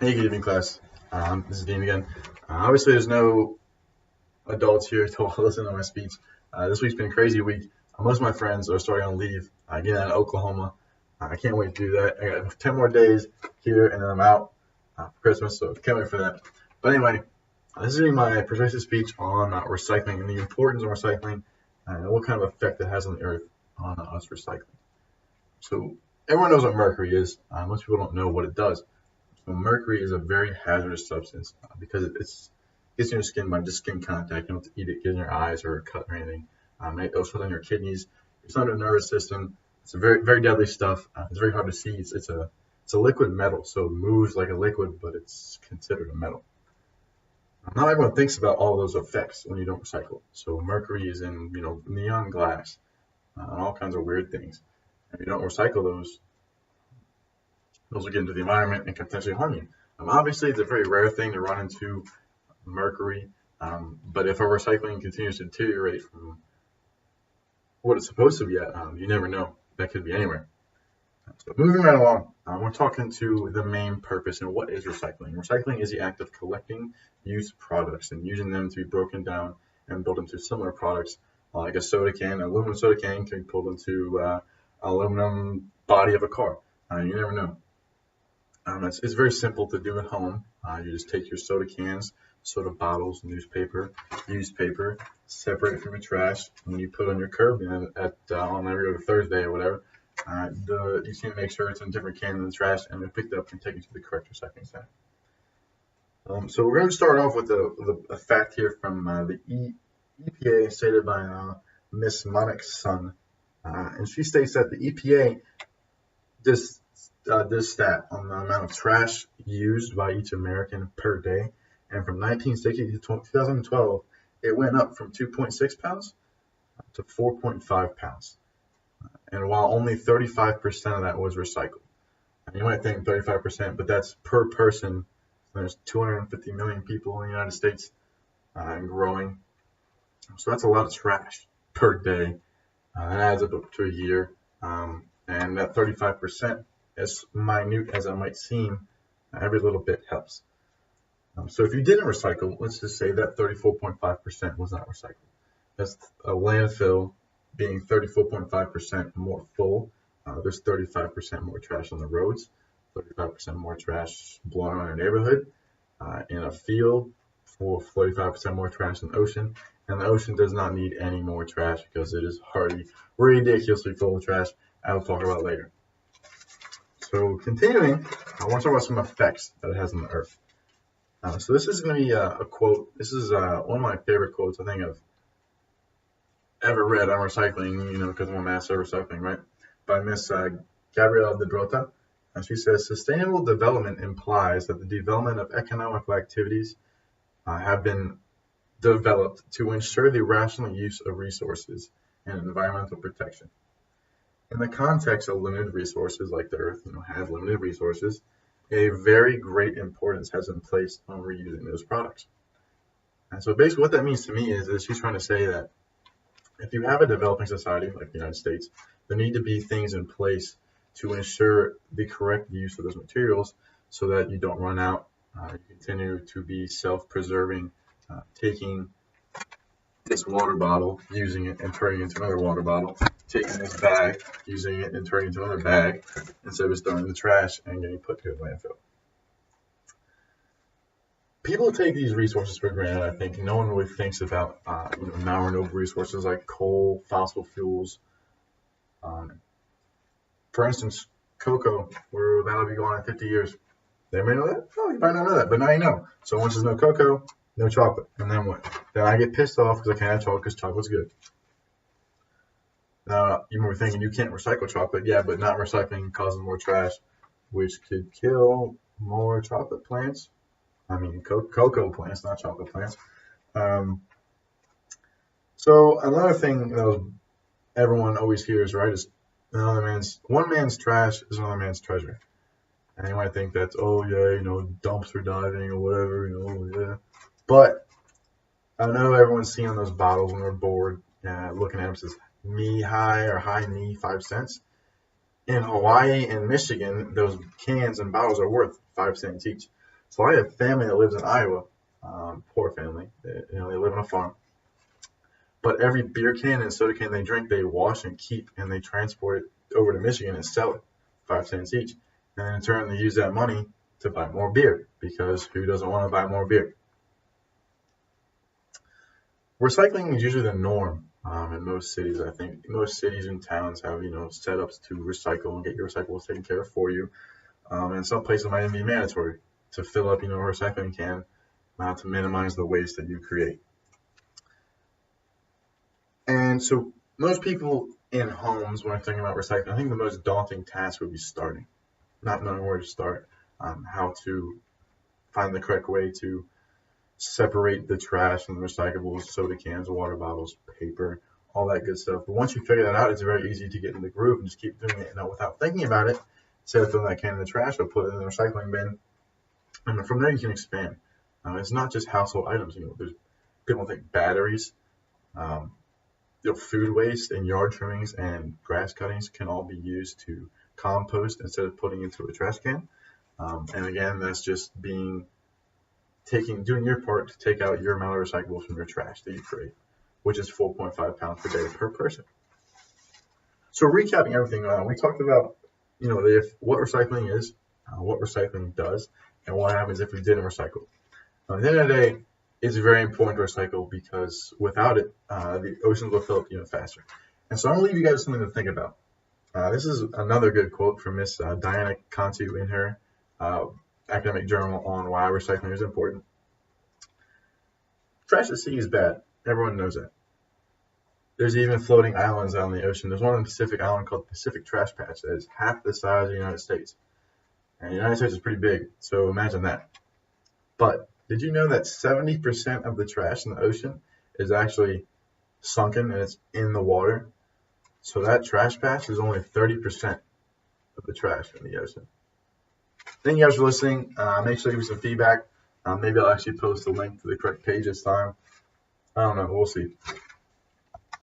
Hey, good evening, class. This is Dean again. Obviously, there's no adults here to listen to my speech. This week's been a crazy week. Most of my friends are starting on leave, getting out of Oklahoma. I can't wait to do that. I got 10 more days here, and then I'm out for Christmas, so can't wait for that. But anyway, this is my persuasive speech on recycling and the importance of recycling and what kind of effect it has on the earth on us recycling. So, everyone knows what mercury is. Most people don't know what it does. So mercury is a very hazardous substance because gets in your skin by just skin contact. You don't have to eat it, get in your eyes or cut or anything. It also on your kidneys, your central nervous system. It's a very deadly stuff. It's very hard to see. It's a liquid metal, so it moves like a liquid, but it's considered a metal. Not everyone thinks about all those effects when you don't recycle. So mercury is in neon glass and all kinds of weird things. If you don't recycle those will get into the environment and can potentially harm you. Obviously, it's a very rare thing to run into mercury, but if our recycling continues to deteriorate from what it's supposed to be at, you never know. That could be anywhere. So moving right along, we're talking to the main purpose and what is recycling. Recycling is the act of collecting used products and using them to be broken down and built into similar products, like a soda can. An aluminum soda can can be pulled into aluminum body of a car. You never know. It's very simple to do at home. You just take your soda cans, soda bottles, newspaper, used paper, separate it from your trash, and you put it on your curb on every other Thursday or whatever. You just need to make sure it's in a different can than the trash, and then pick it up and take it to the correct recycling center. So we're going to start off with a fact here from the EPA stated by Miss Monique Sun, and she states that the EPA this stat on the amount of trash used by each American per day, and from 1960 to 2012, it went up from 2.6 pounds to 4.5 pounds. And while only 35% of that was recycled. And you might think 35%, but that's per person. There's 250 million people in the United States and growing. So that's a lot of trash per day. That adds up to a year. And that 35%, as minute as it might seem, every little bit helps. So if you didn't recycle, let's just say that 34.5% was not recycled. That's a landfill being 34.5% more full. There's 35% more trash on the roads, 35% more trash blowing around your neighborhood, in a field for 45% more trash in the ocean. And the ocean does not need any more trash because it is already ridiculously full of trash. I'll talk about later. So continuing, I want to talk about some effects that it has on the earth. So this is going to be a quote. This is one of my favorite quotes I think I've ever read on recycling, because I'm a master of recycling, right? By Miss Gabrielle de Brota. And she says, sustainable development implies that the development of economical activities have been developed to ensure the rational use of resources and environmental protection. In the context of limited resources, like the earth, has limited resources, a very great importance has been placed on reusing those products. And so basically what that means to me is she's trying to say that if you have a developing society like the United States, there need to be things in place to ensure the correct use of those materials so that you don't run out. You continue to be self-preserving, taking this water bottle, using it and turning it into another water bottle, taking this bag, using it and turning it into another bag, instead of just throwing it in the trash and getting put to a landfill. People take these resources for granted. I think no one really thinks about non-renewable resources like coal, fossil fuels. For instance, cocoa, that'll be going on in 50 years. They may know that. Oh, you might not know that, but now you know. So once there's no cocoa, no chocolate. And then what? Then I get pissed off because I can't have chocolate because chocolate's good. Now, you were thinking you can't recycle chocolate. Yeah, but not recycling causes more trash, which could kill more chocolate plants. I mean, cocoa plants, not chocolate plants. So another thing that everyone always hears, right, is one man's trash is another man's treasure. And you might think that's, dumpster diving or whatever, yeah. But I know everyone's seen those bottles when they're bored, looking at them, says knee high or high knee, 5 cents. In Hawaii and Michigan, those cans and bottles are worth 5 cents each. So I have a family that lives in Iowa, poor family. They live on a farm. But every beer can and soda can they drink, they wash and keep, and they transport it over to Michigan and sell it, 5 cents each. And then in turn, they use that money to buy more beer, because who doesn't want to buy more beer? Recycling is usually the norm in most cities. I think most cities and towns have setups to recycle and get your recyclables taken care of for you. And some places might even be mandatory to fill up a recycling can to minimize the waste that you create. And so most people in homes, when I'm thinking about recycling, I think the most daunting task would be starting, not knowing where to start, how to find the correct way to separate the trash from the recyclables, soda cans, water bottles, paper, all that good stuff. But once you figure that out, it's very easy to get in the groove and just keep doing it. Now, without thinking about it, instead of throwing that can in the trash, or put it in the recycling bin, and from there you can expand. It's not just household items. There's people think batteries, food waste, and yard trimmings and grass cuttings can all be used to compost instead of putting into a trash can. And again, that's just doing your part to take out your amount of recyclables from your trash that you create, which is 4.5 pounds per day per person. So recapping everything, we talked about, what recycling is, what recycling does, and what happens if we didn't recycle. At the end of the day, it's very important to recycle, because without it, the oceans will fill up even faster. And so I'm going to leave you guys with something to think about. This is another good quote from Miss Diana Cantu in her academic journal on why recycling is important. Trash at sea is bad. Everyone knows that. There's even floating islands out in the ocean. There's one in the Pacific island called the Pacific Trash Patch that is half the size of the United States. And the United States is pretty big, so imagine that. But did you know that 70% of the trash in the ocean is actually sunken and it's in the water? So that trash patch is only 30% of the trash in the ocean. Thank you guys for listening. Make sure to give me some feedback. Maybe I'll actually post the link to the correct page this time. I don't know. We'll see.